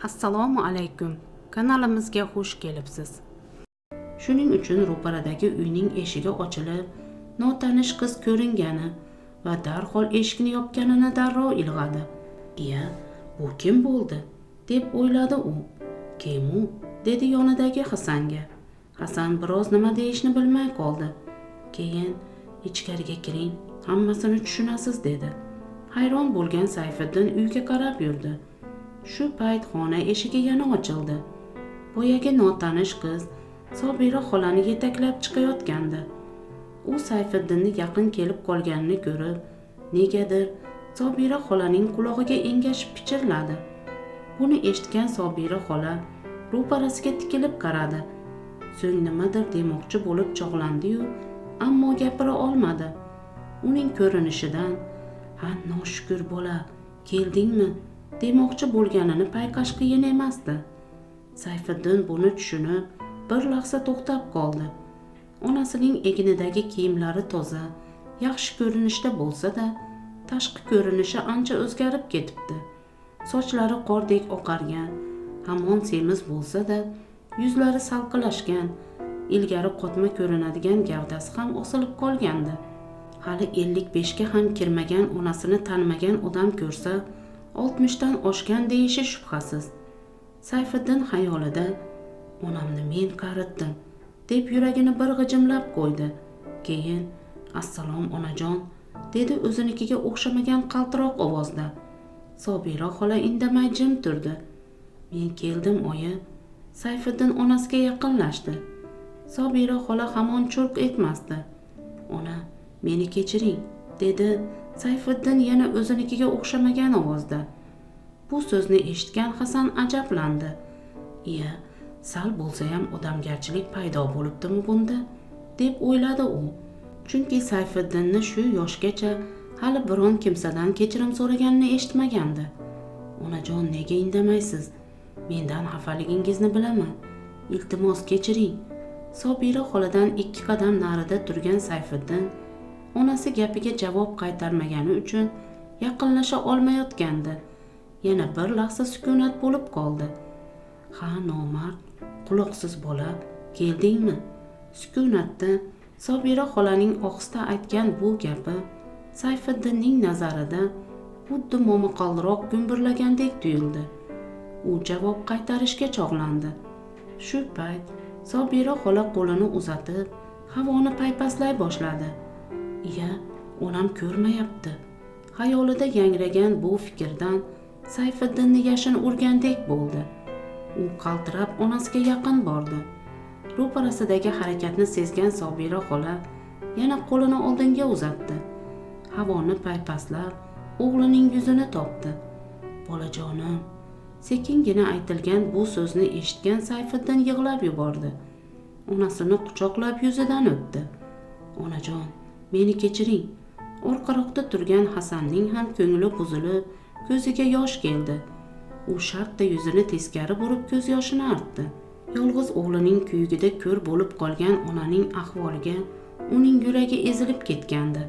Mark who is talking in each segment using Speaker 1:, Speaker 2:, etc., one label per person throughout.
Speaker 1: Assalomu alaykum. Kanalimizga xush kelibsiz. Shuning uchun ro'paradagi uyning eshigi ochilib, notanish qiz ko'ringani va darhol eshikni yopganini darrov ilg'adi. "Iya, bu kim bo'ldi?" deb o'yladi u. "Kim u?" dedi yonidagi Hasanga. Hasan biroz nima deyishni bilmay qoldi. Keyin "Ichkariga kiring, hammasini tushunasiz" dedi. Hayron bo'lgan Sayfiddin uyga qarab yurdi. Shu payt xona eshigi yana ochildi. Boyagi notanish qiz Sobira xolani yetaklab chiqayotgandi. U Sayfiddinni yaqin kelib qolganini ko'rib, negadir Sobira xolaning qulog'iga engashib pichirladi. Buni eshitgan Sobira xola ro'parasiga tikilib qaradi. So'ng nimadir demoqchi bo'lib chog'landi-yu, ammo gapira olmadi. Uning ko'rinishidan, "Ha, noshukur bola, keldingmi?" demoqchi bo'lganini payqash qiyin emasdi. Sayfiddin buni tushunib, bir lahza to'xtab qoldi. Onasining egnidagi kiyimlari toza, yaxshi ko'rinishda bo'lsa-da, tashqi ko'rinishi ancha o'zgarib ketibdi. Sochlari qordek oqargan, hamon semiz bo'lsa-da, yuzlari salqilashgan, ilgari qotma ko'rinadigan gavdasi ham osilib qolgandi. Hali 55 ga ham kirmagan onasini tanimagan odam ko'rsa, 60 dan oshgan deyishi shubhasiz. Sayfiddin xayolida "Onamni men qaritdim" deb yuragini bir g'ijimlab qo'ydi. Keyin "Assalom onajon" dedi o'zinikiga o'xshamagan qaltiroq ovozda. Sobira xola indamay jim turdi. "Men keldim, oyi." Sayfiddin onasiga yaqinlashdi. Sobira xola hamon churq etmasdi. "Ona, meni kechiring" dedi Sayfiddin yana o'zinikiga o'xshamagan ovozda. Bu so'zni eshitgan Hasan ajablandi. "Iya, sal bo'lsa ham odamgarchilik paydo bo'libdimi bunda?" deb o'yladi u. Chunki Sayfiddinni shu yoshgacha hali biron kimsadan kechirim so'raganini eshitmagandi. "Onajon, nega indamaysiz? Mendan xafaligingizni bilaman. Iltimos kechiring." Sobira xoladan 2 qadam narida turgan Sayfiddin onasi gapiga javob qaytarmagani uchun yaqinlasha olmayotgandi. Yana bir lahza sukunat bo'lib qoldi. "Ha, nomard, quloqsiz bola, keldingmi?" Sukunatda Sobira xolaning ohista aytgan bu gapi Sayfiddinning nazarida xuddi momaqaldiroq gumburlagandek tuyuldi. U javob qaytarishga chog'landi. Shu payt Sobira xola qo'lini uzatib, havoni paypaslay boshladi. "Iya, onam ko'rmayapti." Xayolida yangragan bu fikrdan Sayfiddinni yashin urgandek bo'ldi. U qaltirab onasiga yaqin bordi. Ro'parasidagi harakatni sezgan Sobira xola yana qo'lini oldinga uzatdi. Havoni paypaslab o'g'lining yuzini topdi. "Bolajonim." Sekingina aytilgan bu so'zni eshitgan Sayfiddin yig'lab yubordi. Onasini quchoqlab yuzidan o'pdi. "Onajon, meni kechiring." Orqaroqda turgan Hasanning ham ko'ngli buzilib, ko'ziga yosh keldi. U shartta yuzini teskari burib ko'z yoshini artdi. Yolg'iz o'g'lining kuyugida ko'r bo'lib qolgan onaning ahvoliga uning yuragi ezilib ketgandi.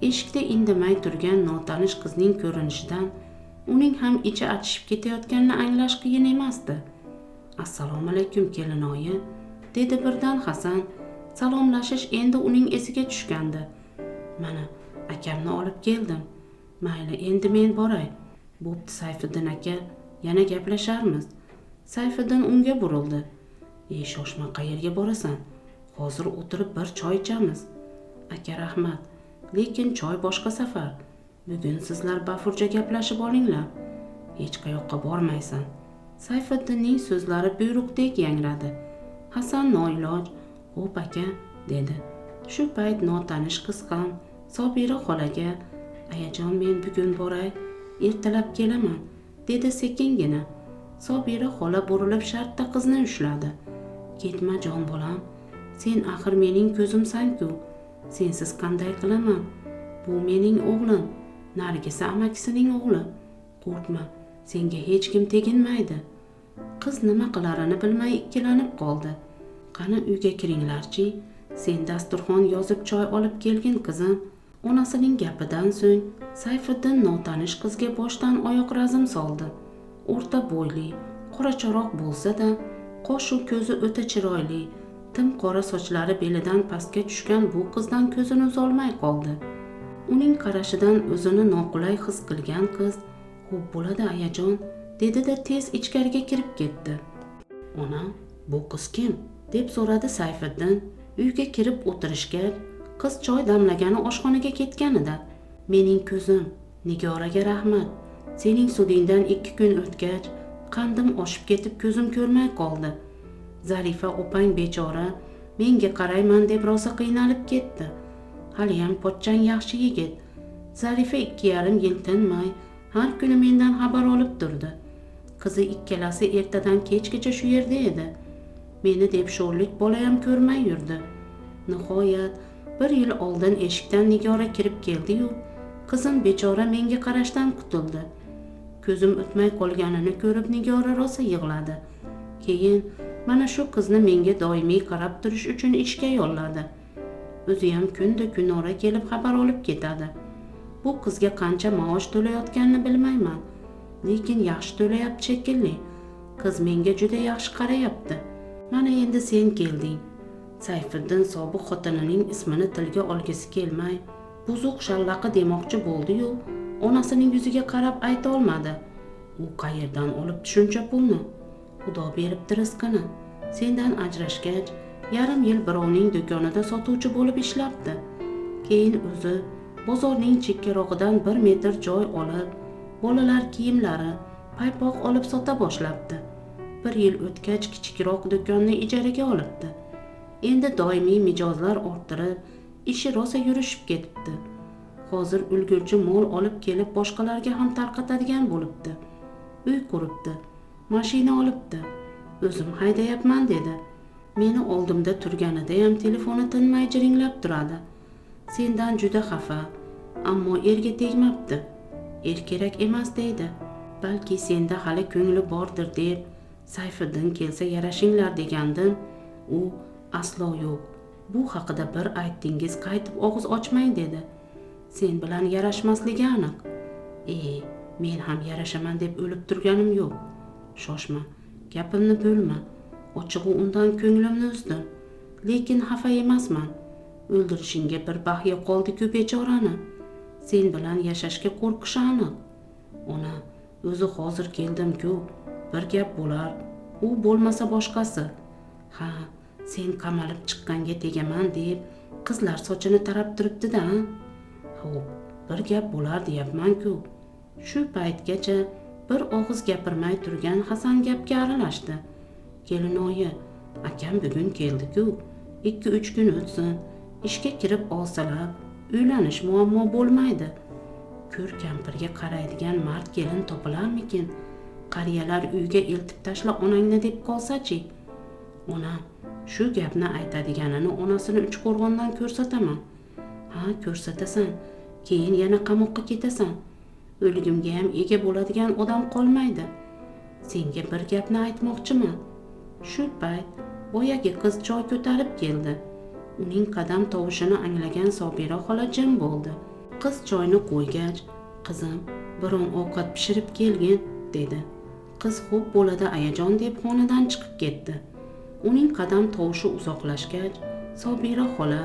Speaker 1: Eshikda indamay turgan notanish qizning ko'rinishidan uning ham ichi achishib ketayotganini anglash qiyin emasdi. "Assalomu alaykum kelinoyi", dedi birdan Hasan. Salomlashish endi uning esiga tushgandi. "Mana, akamni olib keldim. Mayli, endi men boray. Bo'pti Sayfiddin aka, yana gaplasharmiz." Sayfiddin unga burildi. "Ey, shoshma, qayerga borasan? Hozir o'tirib bir choy ichamiz." "Aka, rahmat, lekin choy boshqa safar. Bugun sizlar bafurja gaplashib olinglar. Hech qayoqqa bormaysan." Sayfiddinning so'zlari buyruqdek yangradi. Hasan noiloj "Xo'p aka" dedi. Shu payt notanish qiz ham Sobira xolaga "Ayajon, men bugun boray, ertalab kelaman" dedi sekingina. Sobira xola burilib shartta qizni ushladi. "Ketma jon bolam, sen axir mening ko'zimsan-ku. Sensiz qanday qilaman? Bu mening o'g'lim, Nargisa amakisining o'g'li. Qo'rqma, senga hech kim teginmaydi." Qiz nima qilarini bilmay ikkilanib qoldi. "Qani uyga kiringlarchi, sen dasturxon yozib choy olib kelgin qizim." Onasining gapidan so'ng Sayfiddin notanish qizga boshdan oyoq razm soldi. O'rta bo'yli, qoracharoq bo'lsa-da, qoshu ko'zi o'ta chiroyli, tim qora sochlari belidan pastga tushgan bu qizdan ko'zini uzolmay qoldi. Uning qarashidan o'zini noqulay his qilgan qiz, "Xo'p bo'ladi ayajon", dedi-da tez ichkariga kirib ketdi. "Ona, bu qiz kim?" deb so'radi Sayfiddin. Uyga kirib o'tirishgach, qiz choy damlagani oshxonaga ketganida, "Mening ko'zim, Nigoraga rahmat. Sening sudingdan 2 kun o'tgach, qandim oshib ketib ko'zim ko'rmay qoldi. Zarifa opang bechora menga qarayman deb rosa qiynalib ketdi. Haliyam pochchang yaxshi yigit. Zarifa 2,5 yil tinmay har kuni mendan xabar olib turdi. Qizi ikkalasi ertadan kechgacha shu yerda edi. Meni deb sho'rlik bolayam ko'rmay yurdi. Nihoyat 1 yil oldin eshikdan Nigora kirib keldi-yu, qizim bechora menga qarashdan qutuldi. Ko'zim o'tmay qolganini ko'rib Nigora rosa yig'ladi. Keyin mana shu qizni menga doimiy qarab turish uchun ishga yolladi. O'zi ham kunda kunora kelib xabar olib ketadi. Bu qizga qancha maosh to'layotganini bilmayman, lekin yaxshi to'layapti shekilli. Qiz menga juda yaxshi qarayapti. Mana endi sen kelding." Sayfiddin sobiq xotinining ismini tilga olgisi kelmay, buzuq shallaqi demoqchi bo'ldi-yu, onasining yuziga qarab ayta olmadi. "U qayerdan olibdi shuncha pulni? Xudo beribdi rizqini. Sendan ajrashgach, yarim yil birovning do'konida sotuvchi bo'lib ishlabdi. Keyin o'zi bozorning chekkarog'idan 1 metr joy olib, bolalar kiyimlari, paypoq olib sota boshlabdi. 1 yil o'tgach kichikroq do'konni ijaraga olibdi. Endi doimiy mijozlar orttirib, ishi rosa yurishib ketibdi. Hozir ulgurji mol olib kelib boshqalarga ham tarqatadigan bo'libdi. Uy quribdi, mashina olibdi. O'zim haydayapman dedi. Meni oldimda turganida ham telefoni tinmay jiringlab turadi. Sendan juda xafa, ammo erga tegmabdi. Er kerak emas deydi. Balki senda hali ko'ngli bordir deb Sayfiddin kelsa yarashinglar degandim. U aslo yo'q. Bu haqida bir aytdingiz qaytib og'iz ochmay dedi. Sen bilan yarashmasligi aniq. Men ham yarashaman deb o'lib turganim yo'q. Shoshma, gapimni bo'lma. Ochig'i undan ko'nglimni uzdim. Lekin xafa emasman. O'ldirishingga bir baxya qoldi-ku bechorani. Sen bilan yashashga qo'rqishi aniq. Ona, o'zi hozir keldim-ku. Bir gap bo'lar. U bo'lmasa boshqasi. Ha, sen qamalib chiqqanga tegaman deb qizlar sochini tarab turibdi-da. Xo'p, bir gap bo'lar deyapman-ku. Shu paytgacha bir og'iz gapirmay turgan Hasan gapga aralashdi. Kelinoyi, akam bugun keldi-ku. 2-3 kun o'tsin, ishga kirib olsalar, uylanish muammo bo'lmaydi. Ko'r kampirga qaraydigan mard kelin topilarmikin? Qariyalar uyga eltib tashla onangni deb qolsa-chi? Ona, shu gapni aytadiganini onasini Uchqo'rg'ondan ko'rsataman. Ha, ko'rsatasan, keyin yana qamoqqa ketasan. O'ligimga ham ega bo'ladigan odam qolmaydi. Senga bir gapni aytmoqchiman. Shu payt boyagi qiz choy ko'tarib keldi. Uning qadam tovushini anglagan Sobira xola jim bo'ldi. Qiz choyni qo'ygach, "Qizim, biron ovqat pishirib kelgin", dedi. Qiz "Xo'p bo'ladi ayajon" deb xonadan chiqib ketdi. Uning qadam tovushi uzoqlashgach, Sobira xola,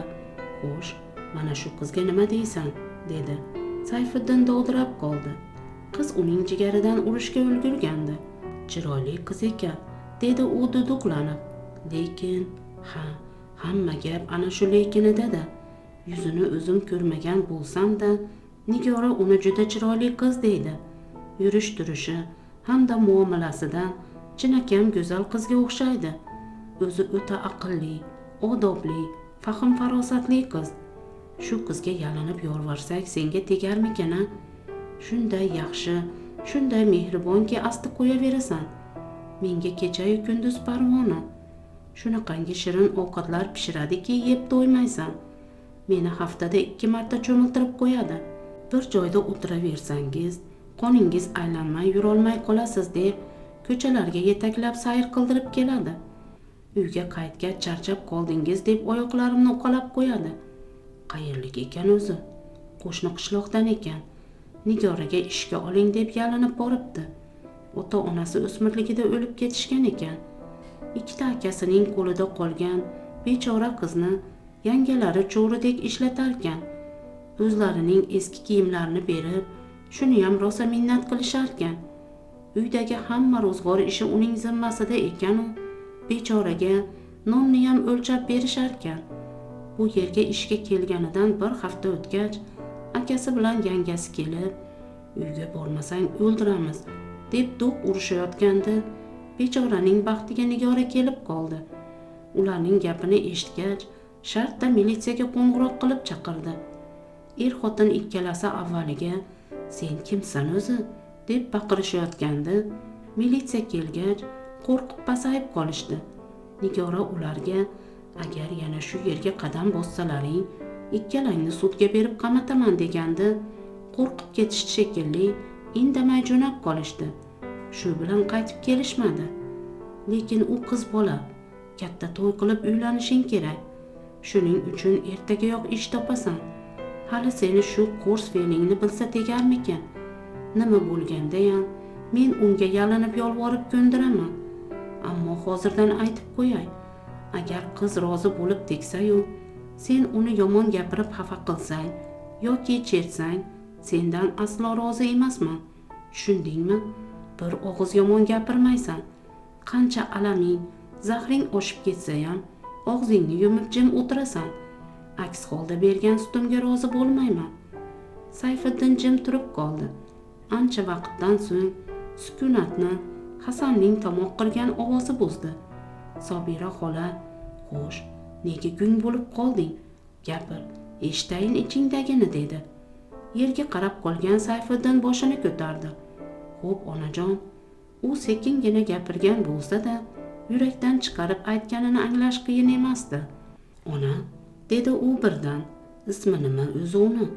Speaker 1: "Xo'sh, mana shu qizga nima deysan?" dedi. Sayfiddin dovdirab qoldi. Qiz uning jigaridan urishga ulgurgandi. "Chiroyli qiz ekan", dedi u duduqlanib. Lekin, hamma gap ana shu lekinida-da. Yuzini o'zim ko'rmagan bo'lsam-da, Nigora uni juda chiroyli qiz deydi. Yurish-turishi hamda muomalasidan chinakam go'zal qizga o'xshaydi. O'zi o'ta aqlli, odobli, fahm-farosatli qiz. Shu qizga yalinib yolvorsak senga tegarmikan? Shunday yaxshi, shunday mehribonki asti qo'yaverasan. Menga kecha-yu kunduz parvona. Shunaqangi shirin ovqatlar pishiradiki yeb to'ymaysan. Meni haftada 2 marta cho'miltirib qo'yadi. Bir joyda o'tiraversangiz, qoningiz aylanmay yurolmay qolasiz deb ko'chalarga yetaklab sayr qildirib keladi. Uyga qaytgach charchab qoldingiz deb oyoqlarimni uqalab qo'yadi. Qayerlik ekan o'zi? Qo'shni qishloqdan ekan. Nigoraga ishga oling deb yalinib boribdi. ota-onasi o'smirligida o'lib ketishgan ekan. Ikkita akasining qo'lida qolgan bechora qizni yangalari cho'ridek ishlatarkan. O'zlarining eski kiyimlarini berib, shuni ham rosa minnat qilisharkan. Uydagi hamma ro'zg'or ishi uning zimmasida ekan-u, bechoraga nonni ham o'lchab berisharkan. Bu yerga ishga kelganidan bir hafta o'tgach, akasi bilan yangasi kelib, uyga bormasang o'ldiramiz deb do'q urishayotganda, bechoraning baxtiga Nigora kelib qoldi. Ularning gapini eshitgach, shartta militsiyaga qo'ng'iroq qilib chaqirdi. Er-xotin ikkalasi avvaliga "Sen kimsan o'zi?" deb baqirishayotganda, militsiya kelgach, qo'rqib pasayib qolishdi. Nigora ularga "Agar yana shu yerga qadam bossalaring, ikkalangni sudga berib qamataman" deganda, qo'rqib ketishdi shekilli, indamay jo'nab qolishdi. Shu bilan qaytib kelishmadi. Lekin u qiz bola, katta to'y qilib uylanishing kerak. Shuning uchun ertagayoq ish topasan. Hali seni shu qo'rs fe'lingni bilsa tegarmikan? Nima bo'lganda ham men unga yalinib yolvorib ko'ndiraman. Ammo hozirdan aytib qo'yay, agar qiz rozi bo'lib tegsa-yu, sen uni yomon gapirib xafa qilsang yoki chertsang, sendan aslo rozi emasman. Tushundingmi? Bir og'iz yomon gapirmaysan. Qancha alaming, zahring oshib ketsa ham, og'zingni yumib jim o'tirasan. Aks holda bergan sutimga rozi bo'lmayman. Sayfiddin jim turib qoldi. Ancha vaqtdan so'ng sukunatni Hasanning tomoq qilgan ovozi buzdi. Sobira xola, "Xo'sh, nega gung bo'lib qolding? Gapir, eshitayin ichingdagini" dedi. Yerga qarab qolgan Sayfiddin boshini ko'tardi. "Xo'p, onajon," u sekingina gapirgan bo'lsa-da, yurakdan chiqarib aytganini anglash qiyin emasdi. "Ona," dedi u birdan. "Ismi nima o'zi uni?"